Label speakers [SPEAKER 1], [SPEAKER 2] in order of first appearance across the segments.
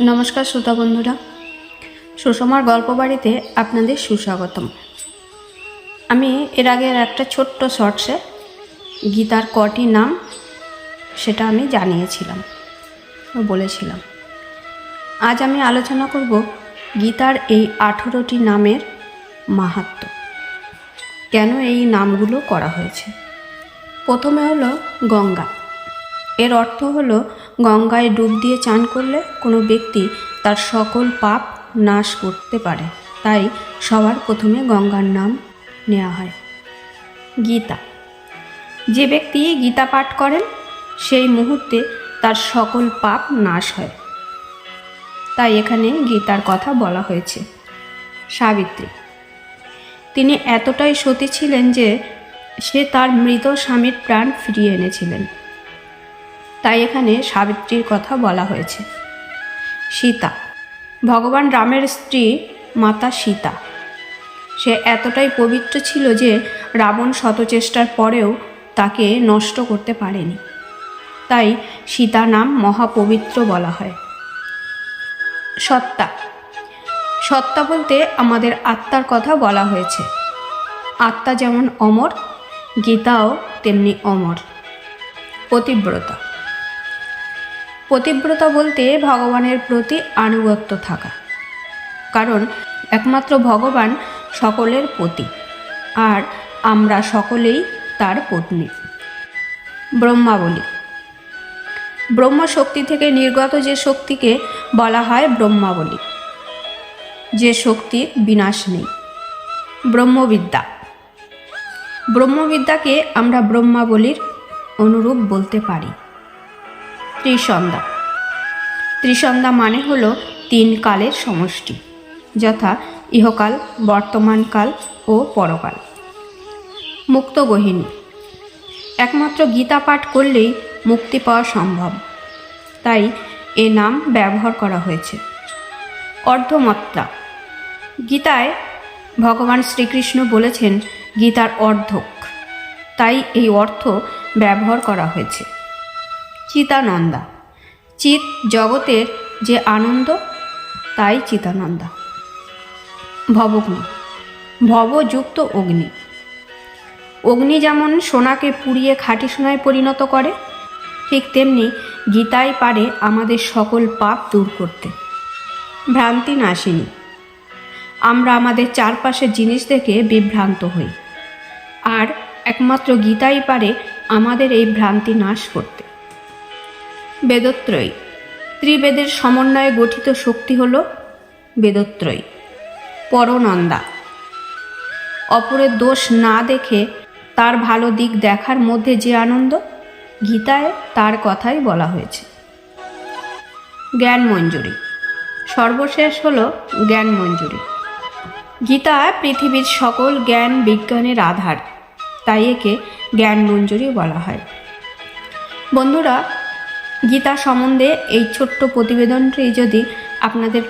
[SPEAKER 1] নমস্কার শ্রোতা বন্ধুরা, সুষমার গল্প বাড়িতে আপনাদের সুস্বাগতম। আমি এর আগের একটা ছোট্ট শর্টসে গীতার কটি নাম সেটা আমি জানিয়েছিলাম, বলেছিলাম। আজ আমি আলোচনা করব গীতার এই 18টি নামের মাহাত্ম্য, কেন এই নামগুলো করা হয়েছে। প্রথমে হলো গঙ্গা। এর অর্থ হলো গঙ্গায় ডুব দিয়ে চান করলে কোনো ব্যক্তি তার সকল পাপ নাশ করতে পারে, তাই সবার প্রথমে গঙ্গার নাম নেওয়া হয়। গীতা, যে ব্যক্তি গীতা পাঠ করেন সেই মুহূর্তে তার সকল পাপ নাশ হয়, তাই এখানে গীতার কথা বলা হয়েছে। সাবিত্রী, তিনি এতটাই সতী ছিলেন যে সে তার মৃত স্বামীর প্রাণ ফিরিয়ে এনেছিলেন, তাই এখানে সাবিত্রীর কথা বলা হয়েছে। সীতা, ভগবান রামের স্ত্রী মাতা সীতা। সে এতটাই পবিত্র ছিল যে রাবণ শত চেষ্টার পরেও তাকে নষ্ট করতে পারেনি, তাই সীতা নাম মহাপবিত্র বলা হয়। সত্তা, সত্তা বলতে আমাদের আত্মার কথা বলা হয়েছে। আত্মা যেমন অমর, গীতাও তেমনি অমর। পতিব্রতা, পতিব্রতা বলতে ভগবানের প্রতি আনুগত্য থাকা, কারণ একমাত্র ভগবান সকলের পতি আর আমরা সকলেই তার পত্নী। ব্রহ্মাবলী, ব্রহ্মশক্তি থেকে নির্গত যে শক্তিকে বলা হয় ব্রহ্মাবলী, যে শক্তির বিনাশ নেই। ব্রহ্মবিদ্যা, ব্রহ্মবিদ্যাকে আমরা ব্রহ্মাবলীর অনুরূপ বলতে পারি। ত্রিসন্ধ্যা, ত্রিসন্ধ্যা মানে হলো 3 কালের সমষ্টি, যথা ইহকাল, বর্তমানকাল ও পরকাল। মুক্তগহিনী, একমাত্র গীতা পাঠ করলেই মুক্তি পাওয়া সম্ভব, তাই এ নাম ব্যবহার করা হয়েছে। অর্ধমাত্রা, গীতায় ভগবান শ্রীকৃষ্ণ বলেছেন গীতার অর্ধক, তাই এই অর্থ ব্যবহার করা হয়েছে। চিতানন্দা, চিত জগতের যে আনন্দ, তাই চিতানন্দা। ভবগ্নি, ভবযুক্ত অগ্নি। অগ্নি যেমন সোনাকে পুড়িয়ে খাঁটি সোনায় পরিণত করে, ঠিক তেমনি গীতাই পারে আমাদের সকল পাপ দূর করতে। ভ্রান্তি নাশিনী, আমরা আমাদের চারপাশের জিনিস দেখে বিভ্রান্ত হই, আর একমাত্র গীতাই পারে আমাদের এই ভ্রান্তি নাশ করতে। বেদত্রয়ী, ত্রিবেদের সমন্বয়ে গঠিত শক্তি হল বেদত্রয়ী। পরনন্দা, অপরের দোষ না দেখে তার ভালো দিক দেখার মধ্যে যে আনন্দ, গীতায় তার কথাই বলা হয়েছে। জ্ঞান মঞ্জুরি, সর্বশেষ হল জ্ঞান মঞ্জুরি। গীতা পৃথিবীর সকল জ্ঞান বিজ্ঞানের আধার, তাই একে জ্ঞান মঞ্জুরি বলা হয়। বন্ধুরা, গীতা সম্বন্ধে এই ছোট্ট প্রতিবেদনটি যদি আপনাদের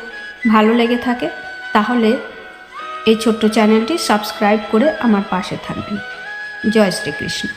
[SPEAKER 1] ভালো লেগে থাকে তাহলে এই ছোট্ট চ্যানেলটি সাবস্ক্রাইব করে আমার পাশে থাকবেন। জয় শ্রীকৃষ্ণ।